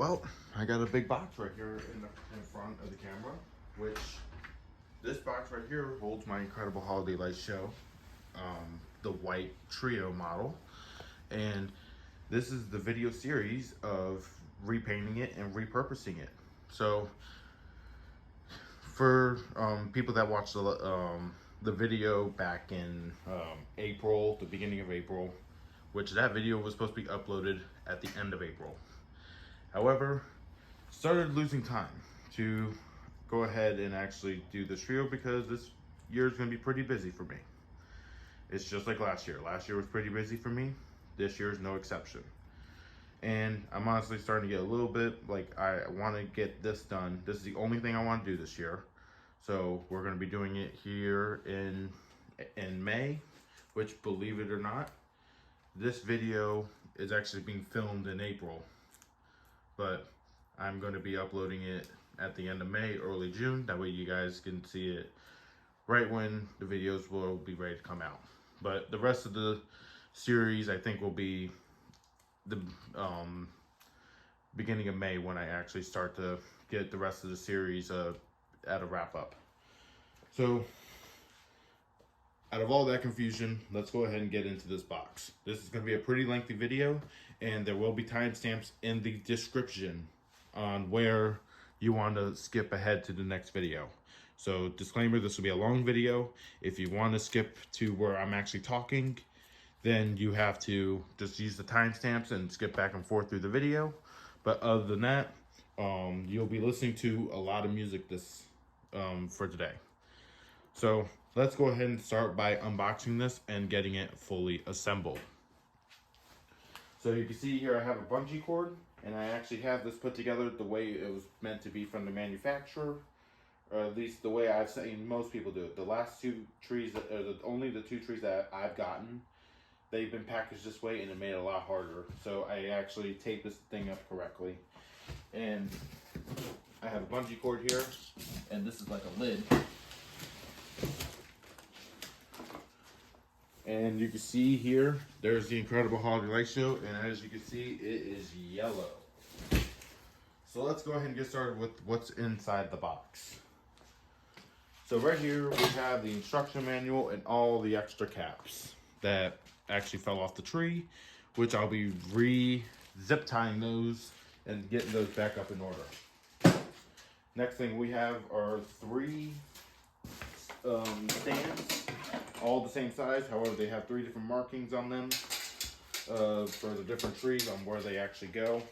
Well, I got a big box right here in front of the camera, which this box right here holds my incredible holiday light show, the white trio model, and this is the video series of repainting it and repurposing it. So for people that watched the video back in April, the beginning of April, which that video was supposed to be uploaded at the end of April. However, started losing time to go ahead and actually do this trio because this year is going to be pretty busy for me. It's just like last year. Last year was pretty busy for me. This year is no exception. And I'm honestly starting to get a little bit like I want to get this done. This is the only thing I want to do this year. So we're going to be doing it here in May, which, believe it or not, this video is actually being filmed in April. But I'm going to be uploading it at the end of May, early June. That way you guys can see it right when the videos will be ready to come out. But the rest of the series, I think, will be the beginning of May when I actually start to get the rest of the series at a wrap up. So out of all that confusion, let's go ahead and get into this box. This is going to be a pretty lengthy video, and there will be timestamps in the description on where you want to skip ahead to the next video. So disclaimer, this will be a long video. If you want to skip to where I'm actually talking, then you have to just use the timestamps and skip back and forth through the video. But other than that, you'll be listening to a lot of music for today. So let's go ahead and start by unboxing this and getting it fully assembled. So you can see here I have a bungee cord, and I actually have this put together the way it was meant to be from the manufacturer, or at least the way I've seen most people do it. The last two trees, only the two trees that I've gotten, they've been packaged this way, and it made it a lot harder. So I actually taped this thing up correctly. And I have a bungee cord here, and this is like a lid. And you can see here, there's the incredible holiday light show, and as you can see, it is yellow. So let's go ahead and get started with what's inside the box. So right here, we have the instruction manual and all the extra caps that actually fell off the tree, which I'll be zip tying those and getting those back up in order. Next thing we have are 3 stands, all the same size. However, they have 3 different markings on them for the different trees on where they actually go.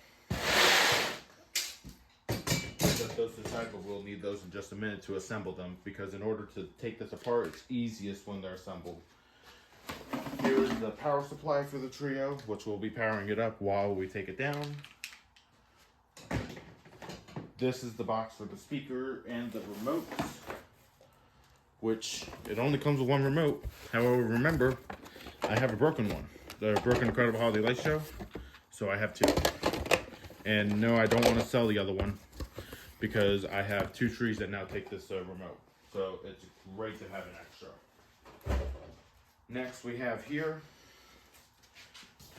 Set those to the side, but we'll need those in just a minute to assemble them, because in order to take this apart, it's easiest when they're assembled. Here is the power supply for the trio, which will be powering it up while we take it down. This is the box for the speaker and the remotes, which it only comes with 1 remote. However, remember, I have a broken one. The broken Incredible Holiday Light Show, so I have 2. And no, I don't want to sell the other one because I have 2 trees that now take this remote. So it's great to have an extra. Next, we have here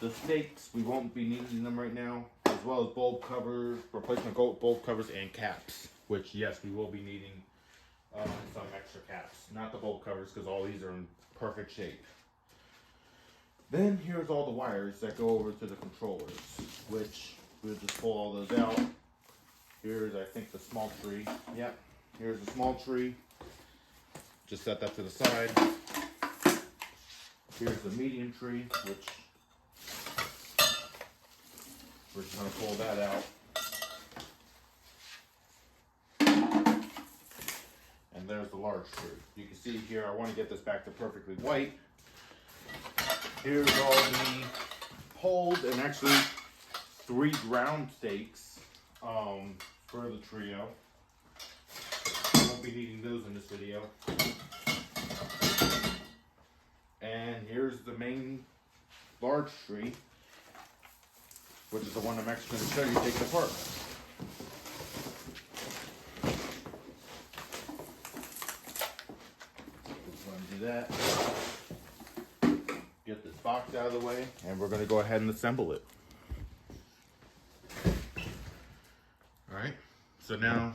the stakes. We won't be needing them right now, as well as bulb covers, replacement bulb covers, and caps, which, yes, we will be needing some extra caps. Not the bulb covers, because all these are in perfect shape. Then here's all the wires that go over to the controllers, which we'll just pull all those out. Here's, I think, the small tree. Yep, here's the small tree. Just set that to the side. Here's the medium tree, which we're just going to pull that out. And there's the large tree. You can see here, I want to get this back to perfectly white. Here's all the poles, and actually 3 ground stakes for the trio. I won't be needing those in this video. And here's the main large tree, which is the one I'm actually going to show you take it apart. Just want to do that. Get this box out of the way, and we're going to go ahead and assemble it. So now,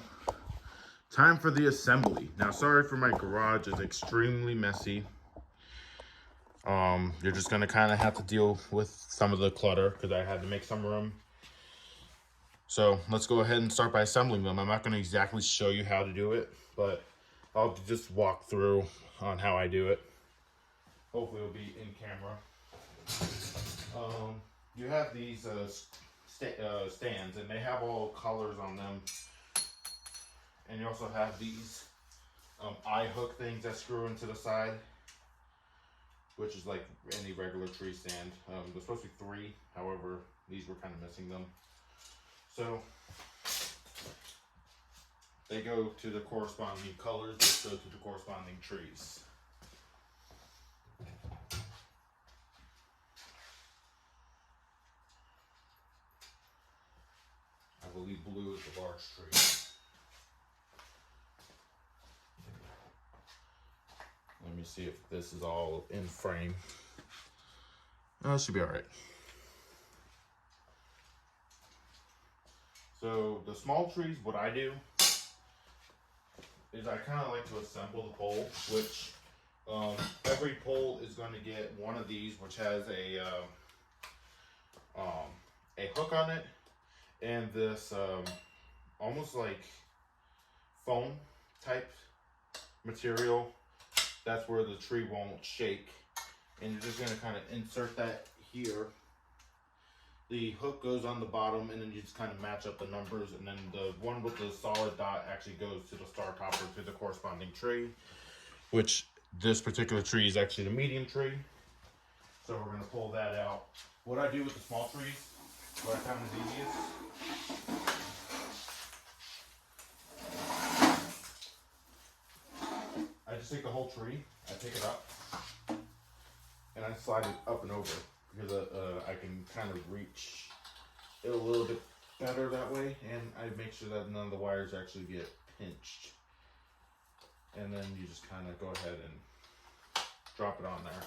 time for the assembly. Now, sorry for my garage, it's extremely messy. You're just gonna kind of have to deal with some of the clutter because I had to make some room. So let's go ahead and start by assembling them. I'm not gonna exactly show you how to do it, but I'll just walk through on how I do it. Hopefully it'll be in camera. You have these stands, and they have all colors on them. And you also have these eye hook things that screw into the side, which is like any regular tree stand. There's supposed to be 3, however, these were kind of missing them. So they go to the corresponding colors, that go to the corresponding trees. I believe blue is the large tree. Let me see if this is all in frame. It should be all right. So the small trees, what I do is I kind of like to assemble the pole, which every pole is going to get one of these, which has a hook on it, and this almost like foam type material. That's where the tree won't shake, and you're just going to kind of insert that here. The hook goes on the bottom, and then you just kind of match up the numbers, and then the one with the solid dot actually goes to the star topper to the corresponding tree, which this particular tree is actually the medium tree. So we're going to pull that out. What I do with the small trees, what I found is easiest, I just take the whole tree, I pick it up, and I slide it up and over, because I can kind of reach it a little bit better that way, and I make sure that none of the wires actually get pinched. And then you just kind of go ahead and drop it on there.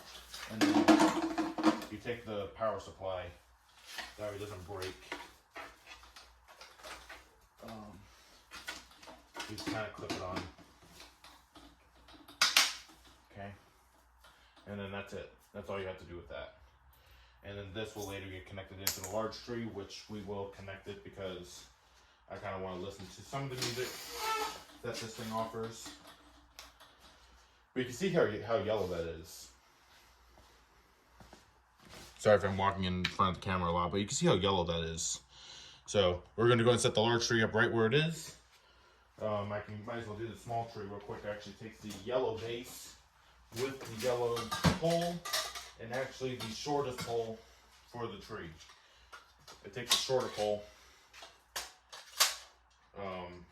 And then you take the power supply, that way it doesn't break. You just kind of clip it on. Okay, and then that's it. That's all you have to do with that. And then this will later get connected into the large tree, which we will connect it because I kind of want to listen to some of the music that this thing offers. But you can see how yellow that is. Sorry if I'm walking in front of the camera a lot, but you can see how yellow that is. So we're going to go and set the large tree up right where it is. Might as well do the small tree real quick. Actually takes the yellow base with the yellow pole, and actually the shortest pole for the tree. It takes a shorter pole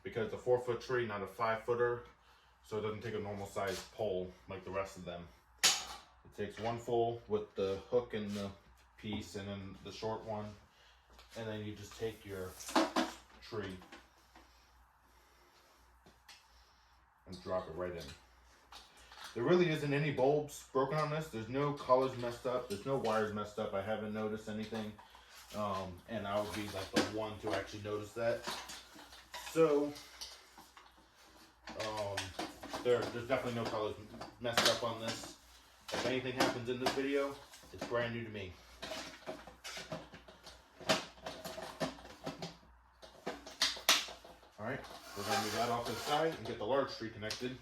because the 4-foot tree, not a 5-footer, so it doesn't take a normal sized pole like the rest of them. It takes one full with the hook and the piece, and then the short one, and then you just take your tree and drop it right in. There really isn't any bulbs broken on this. There's no colors messed up. There's no wires messed up. I haven't noticed anything. And I would be like the one to actually notice that. So, there's definitely no colors messed up on this. If anything happens in this video, it's brand new to me. Alright, we're going to move that off to the side and get the large tree connected.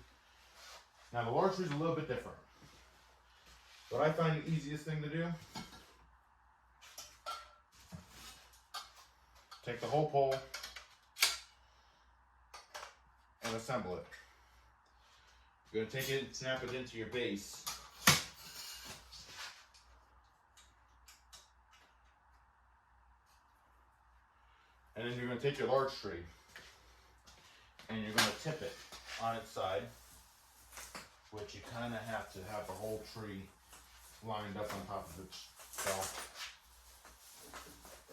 Now the large tree is a little bit different. What I find the easiest thing to do, take the whole pole and assemble it. You're going to take it and snap it into your base. And then you're going to take your large tree and you're going to tip it on its side, which you kind of have to have the whole tree lined up on top of itself.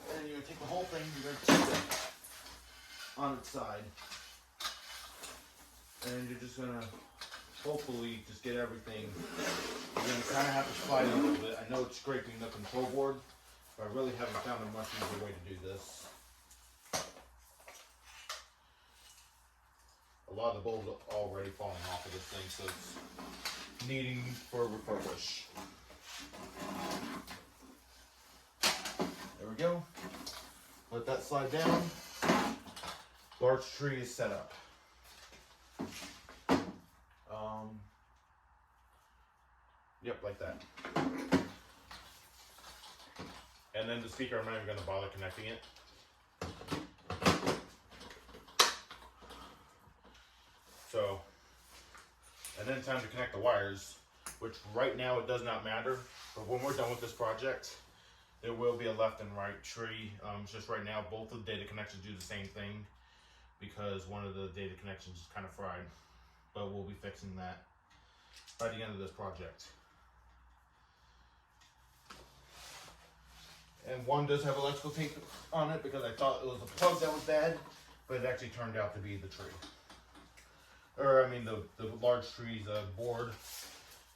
And then you're going to take the whole thing, you're going to tip it on its side. And you're just going to hopefully just get everything. You're going to kind of have to slide it a little bit. I know it's scraping the control board, but I really haven't found a much easier way to do this. lot of the bulbs are already falling off of this thing, so it's needing for refurbish. There we go. Let that slide down. Large tree is set up. Yep, like that. And then the speaker, I'm not even going to bother connecting it. So, and then time to connect the wires, which right now it does not matter, but when we're done with this project, there will be a left and right tree. Just right now, both of the data connections do the same thing because one of the data connections is kind of fried, but we'll be fixing that by the end of this project. And one does have electrical tape on it because I thought it was the plug that was bad, but it actually turned out to be the tree. Or, I mean, the large tree's board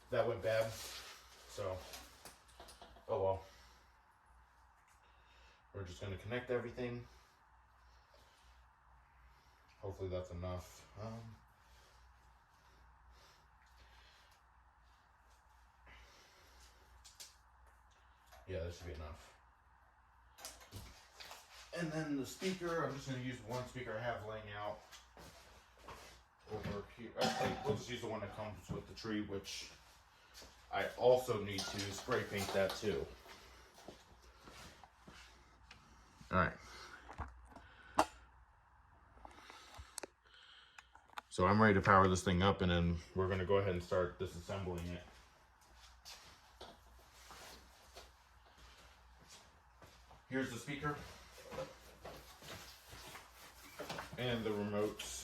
that went bad. So, oh well. We're just going to connect everything. Hopefully that's enough. Yeah, that should be enough. And then the speaker, I'm just going to use one speaker I have laying out over here. Actually, we'll just use the one that comes with the tree, which I also need to spray paint that too. Alright. So I'm ready to power this thing up, and then we're going to go ahead and start disassembling it. Here's the speaker. And the remotes.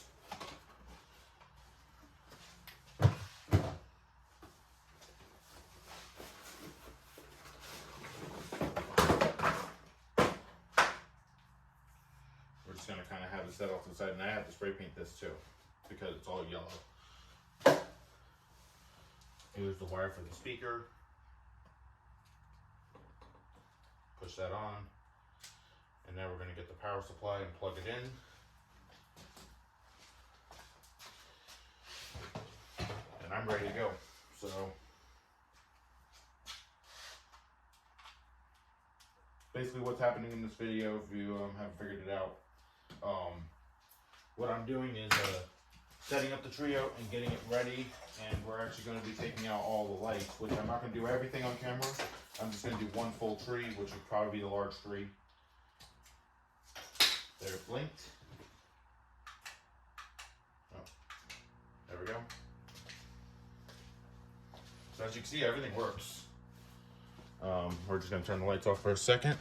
We're just going to kind of have it set off to the side, and I have to spray paint this too because it's all yellow. Here's the wire for the speaker. Push that on, and now we're going to get the power supply and plug it in. And I'm ready to go. So basically what's happening in this video, if you haven't figured it out, what I'm doing is setting up the trio and getting it ready, and we're actually going to be taking out all the lights, which I'm not going to do everything on camera. I'm just going to do one full tree, which would probably be the large tree. There, it blinked. Oh, there we go. So as you can see, everything works. We're just going to turn the lights off for a second.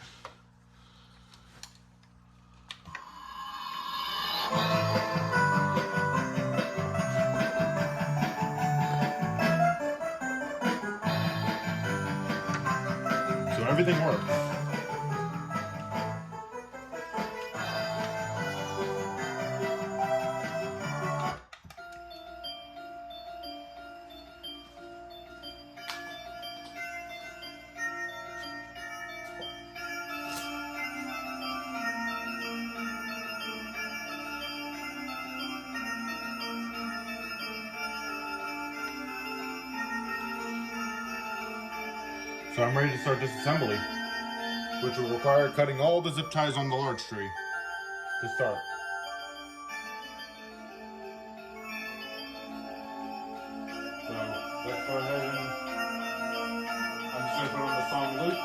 So everything works. So I'm ready to start disassembly, which will require cutting all the zip ties on the large tree to start. So let's go ahead and I'm just going to put on the song loop.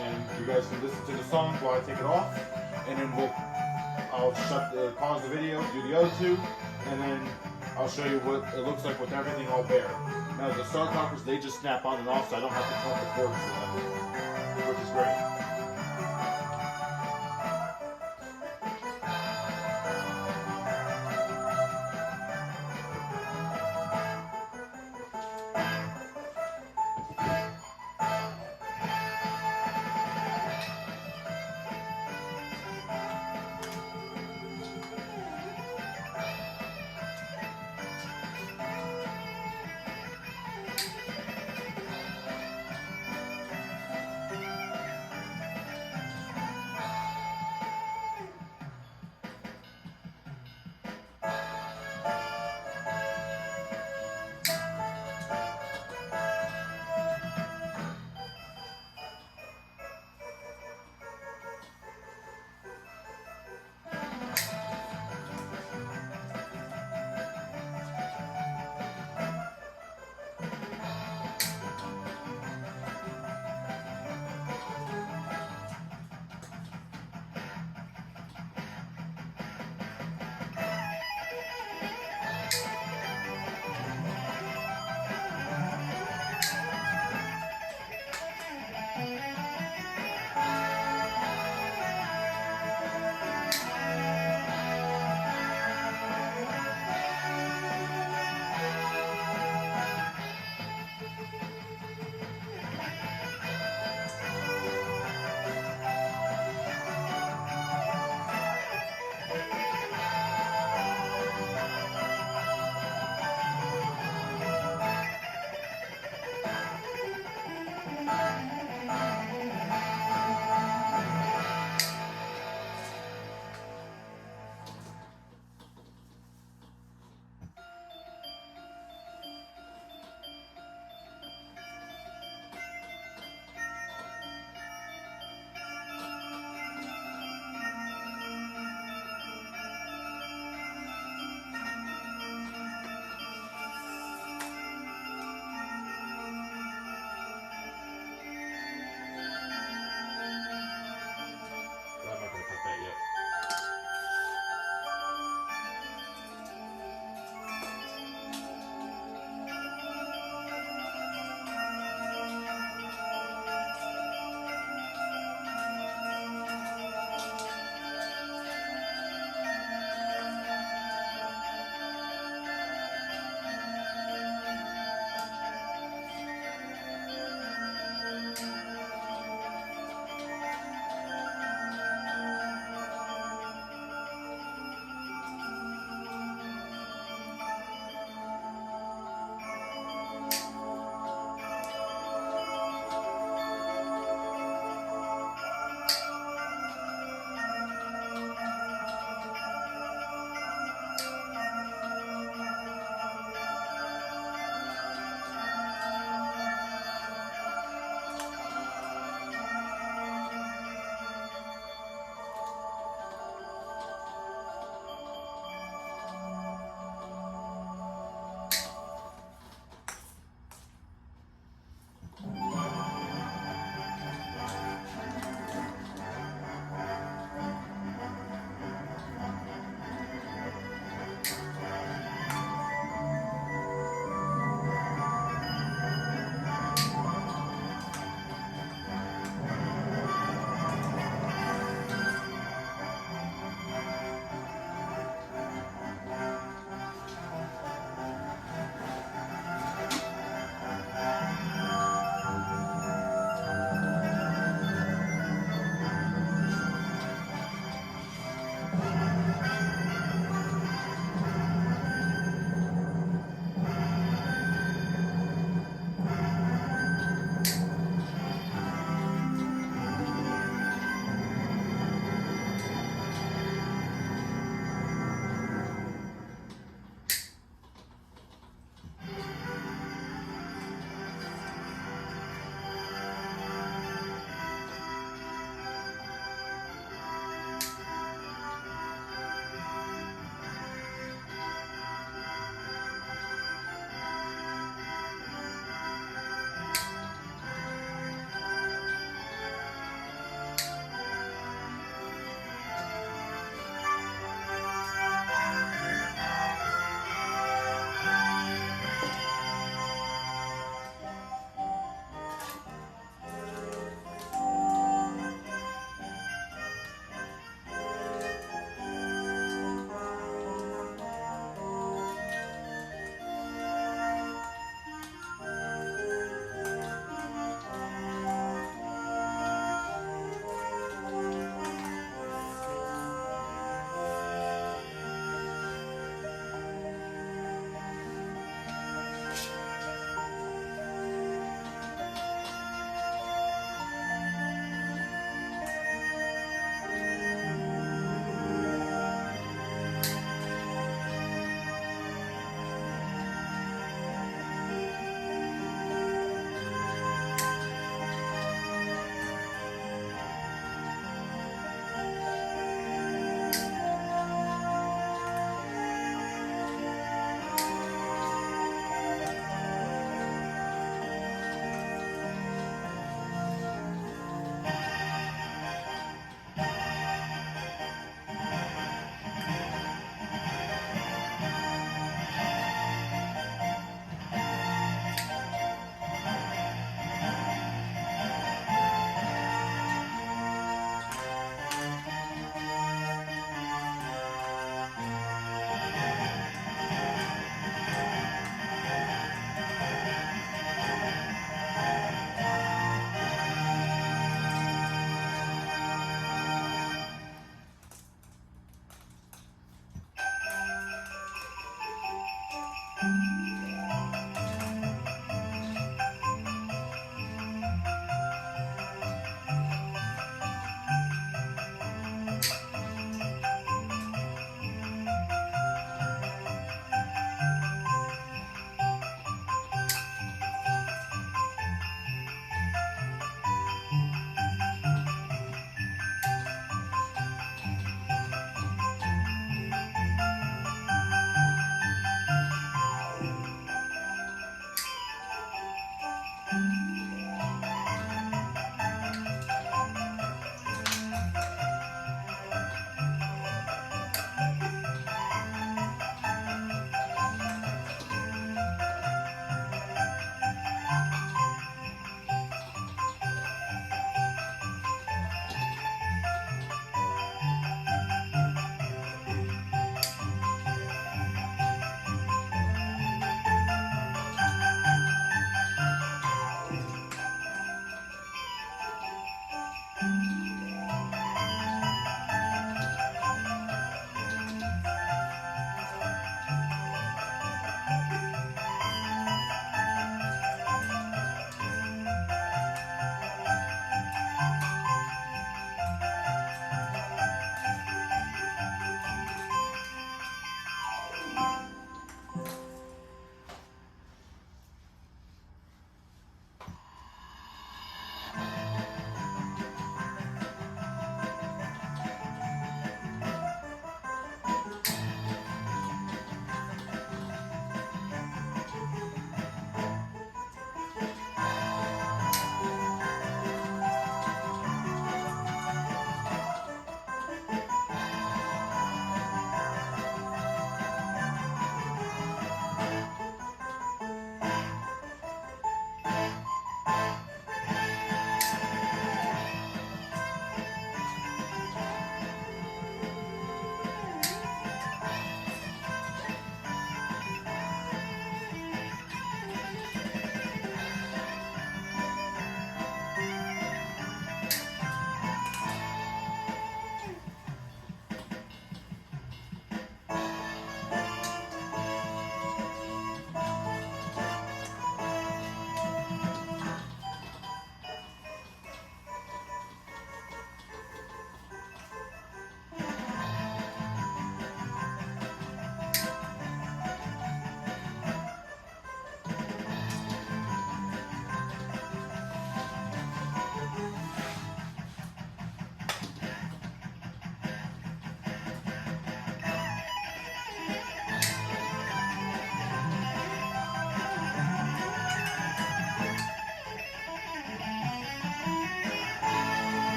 And you guys can listen to the song while I take it off. And then I'll pause the video, do the other two, and then I'll show you what it looks like with everything all bare. Now the star talkers, they just snap on and off, so I don't have to cut the cords for them, which is great.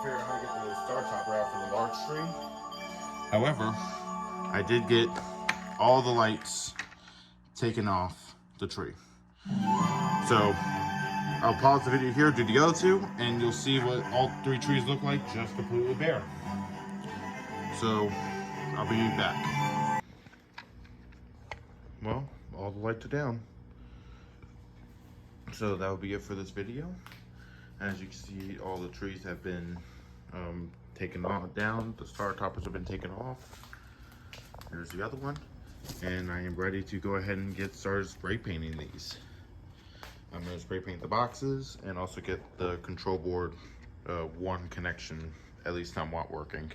figure out how to get the star topper out for the large tree. However, I did get all the lights taken off the tree. So I'll pause the video here, do the other two, and you'll see what all 3 trees look like just completely bare. So I'll be back. Well, all the lights are down. So that will be it for this video. As you can see, all the trees have been taken down. The star toppers have been taken off. Here's the other one. And I am ready to go ahead and get started spray painting these. I'm going to spray paint the boxes and also get the control board one connection, at least somewhat working,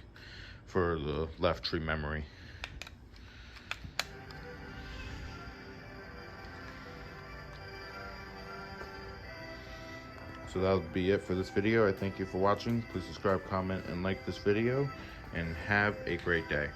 for the left tree memory. So that'll be it for this video. I thank you for watching. Please subscribe, comment, and like this video, and have a great day.